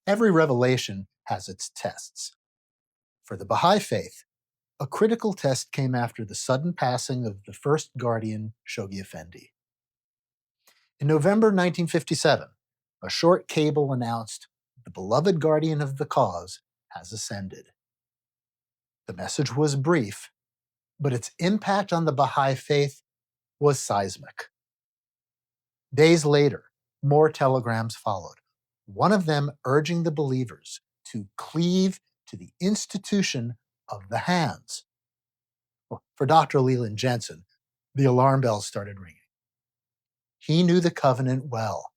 Every revelation has its tests. For the Bahá'í Faith, a critical test came after the sudden passing of the first guardian, Shoghi Effendi. In November 1957, a short cable announced, "The beloved guardian of the cause has ascended." The message was brief, but its impact on the Bahá'í Faith was seismic. Days later, more telegrams followed, one of them urging the believers to cleave to the institution of the hands. Well, for Dr. Leland Jensen, the alarm bells started ringing. He knew the covenant well.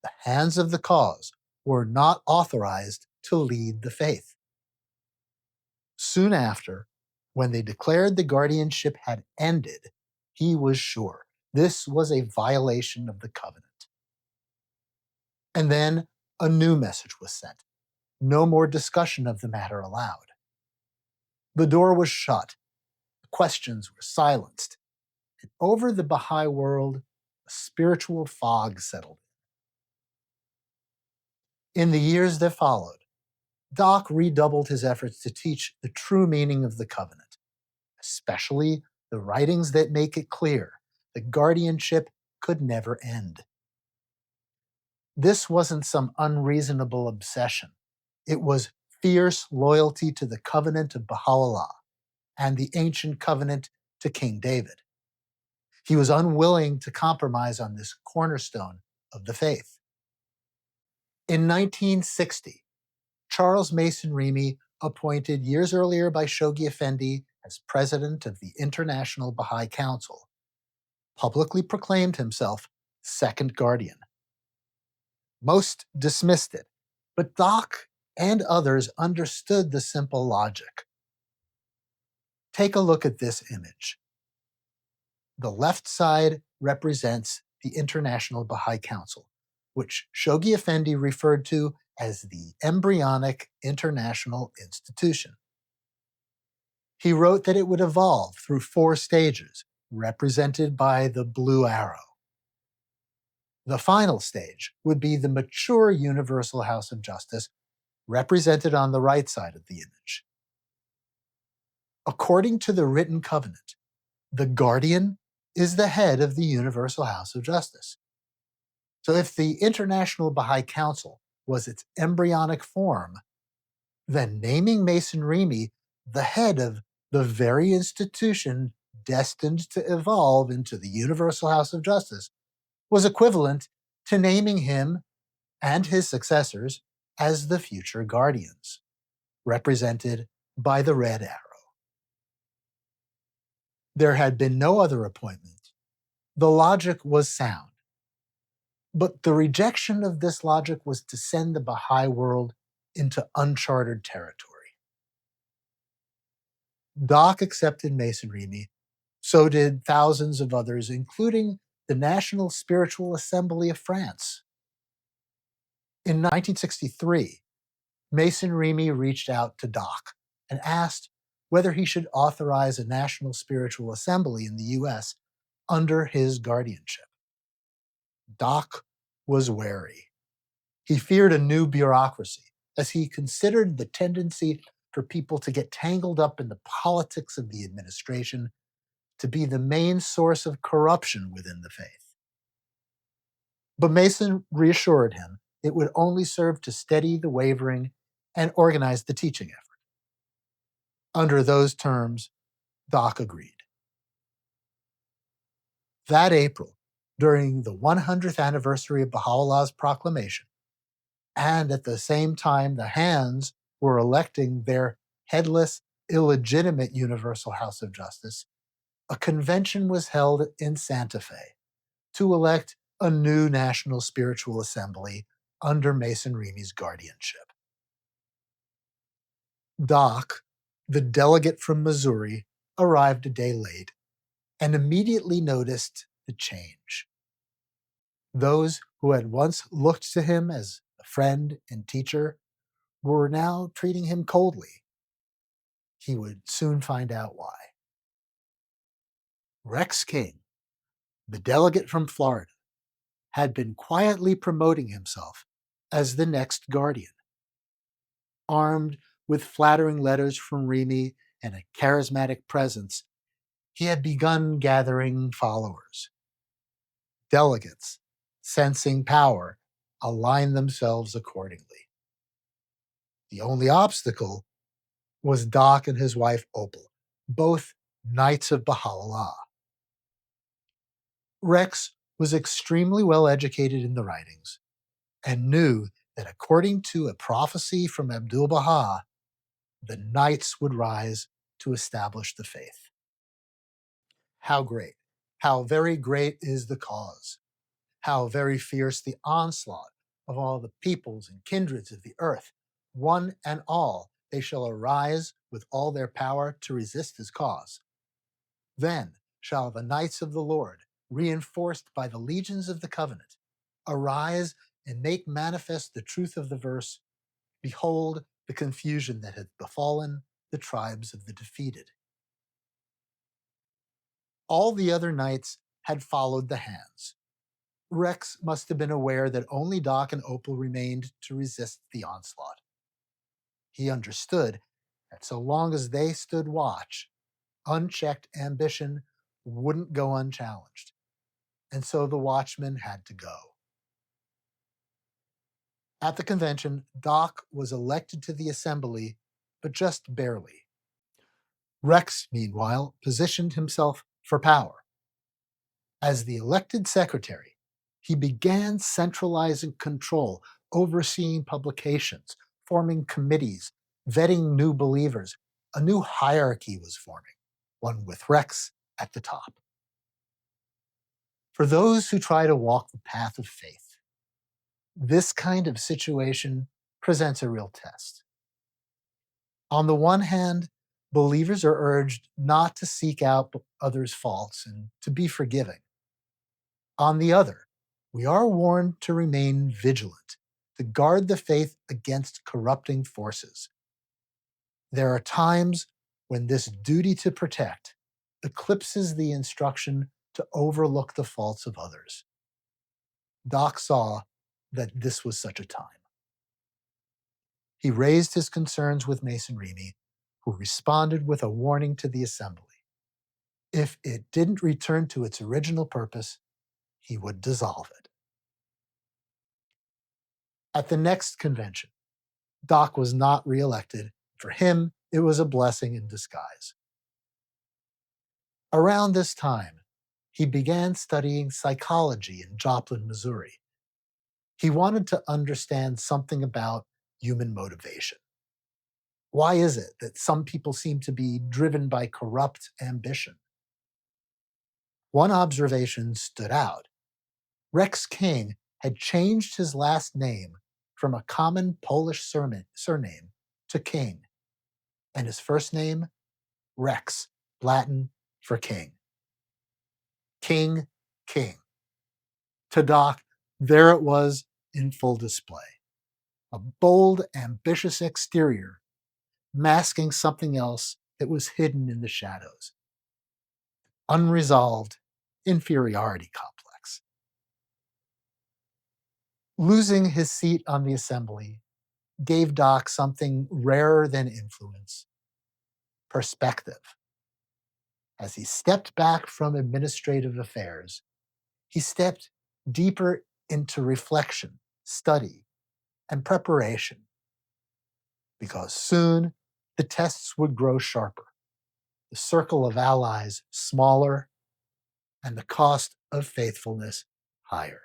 The hands of the cause were not authorized to lead the faith. Soon after, when they declared the guardianship had ended, he was sure this was a violation of the covenant. And then a new message was sent. No more discussion of the matter allowed. The door was shut. The questions were silenced. And over the Baha'i world, a spiritual fog settled in. In the years that followed, Doc redoubled his efforts to teach the true meaning of the covenant, especially the writings that make it clear that guardianship could never end. This wasn't some unreasonable obsession. It was fierce loyalty to the covenant of Bahá'u'lláh and the ancient covenant to King David. He was unwilling to compromise on this cornerstone of the faith. In 1960, Charles Mason Remey, appointed years earlier by Shoghi Effendi as president of the International Bahá'í Council, publicly proclaimed himself second guardian. Most dismissed it, but Doc and others understood the simple logic. Take a look at this image. The left side represents the International Bahá'í Council, which Shoghi Effendi referred to as the embryonic international institution. He wrote that it would evolve through 4 stages, represented by the blue arrow. The final stage would be the mature Universal House of Justice, represented on the right side of the image. According to the written covenant, the guardian is the head of the Universal House of Justice. So if the International Bahá'í Council was its embryonic form, then naming Mason Remey the head of the very institution destined to evolve into the Universal House of Justice was equivalent to naming him and his successors as the future guardians, represented by the red arrow. There had been no other appointment. The logic was sound. But the rejection of this logic was to send the Baha'i world into uncharted territory. Doc accepted Mason Remey, so did thousands of others, including the National Spiritual Assembly of France. In 1963, Mason Remey reached out to Doc and asked whether he should authorize a National Spiritual Assembly in the US under his guardianship. Doc was wary. He feared a new bureaucracy, as he considered the tendency for people to get tangled up in the politics of the administration to be the main source of corruption within the faith. But Mason reassured him it would only serve to steady the wavering and organize the teaching effort. Under those terms, Doc agreed. That April, during the 100th anniversary of Baha'u'llah's proclamation, and at the same time the hands were electing their headless, illegitimate Universal House of Justice, a convention was held in Santa Fe to elect a new National Spiritual Assembly under Mason Remey's guardianship. Doc, the delegate from Missouri, arrived a day late and immediately noticed the change. Those who had once looked to him as a friend and teacher were now treating him coldly. He would soon find out why. Rex King, the delegate from Florida, had been quietly promoting himself as the next guardian. Armed with flattering letters from Remey and a charismatic presence, he had begun gathering followers. Delegates, sensing power, aligned themselves accordingly. The only obstacle was Doc and his wife Opal, both Knights of Baha'u'lláh. Rex was extremely well educated in the writings and knew that according to a prophecy from Abdu'l-Baha, the Knights would rise to establish the faith. How great, how very great is the cause, how very fierce the onslaught of all the peoples and kindreds of the earth. One and all, they shall arise with all their power to resist his cause. Then shall the knights of the Lord, reinforced by the legions of the covenant, arise and make manifest the truth of the verse, behold the confusion that hath befallen the tribes of the defeated. All the other knights had followed the hands. Rex must have been aware that only Doc and Opal remained to resist the onslaught. He understood that so long as they stood watch, unchecked ambition wouldn't go unchallenged, and so the watchmen had to go. At the convention, Doc was elected to the assembly, but just barely. Rex, meanwhile, positioned himself for power. As the elected secretary, he began centralizing control, overseeing publications, forming committees, vetting new believers. A new hierarchy was forming, one with Rex at the top. For those who try to walk the path of faith, this kind of situation presents a real test. On the one hand, believers are urged not to seek out others' faults and to be forgiving. On the other, we are warned to remain vigilant, to guard the faith against corrupting forces. There are times when this duty to protect eclipses the instruction to overlook the faults of others. Doc saw that this was such a time. He raised his concerns with Mason Remey, who responded with a warning to the assembly. If it didn't return to its original purpose, he would dissolve it. At the next convention, Doc was not reelected. For him, it was a blessing in disguise. Around this time, he began studying psychology in Joplin, Missouri. He wanted to understand something about human motivation. Why is it that some people seem to be driven by corrupt ambition? One observation stood out. Rex King had changed his last name from a common Polish surname to King, and his first name, Rex, Latin for king. King, king. To Doc, there it was in full display. A bold, ambitious exterior, masking something else that was hidden in the shadows. Unresolved inferiority complex. Losing his seat on the assembly gave Doc something rarer than influence: perspective. As he stepped back from administrative affairs, he stepped deeper into reflection, study, and preparation, because soon the tests would grow sharper, the circle of allies smaller, and the cost of faithfulness higher.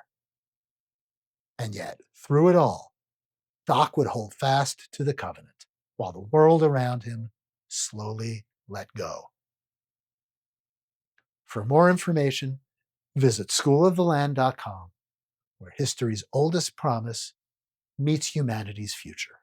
And yet, through it all, Doc would hold fast to the covenant, while the world around him slowly let go. For more information, visit schooloftheland.com, where history's oldest promise meets humanity's future.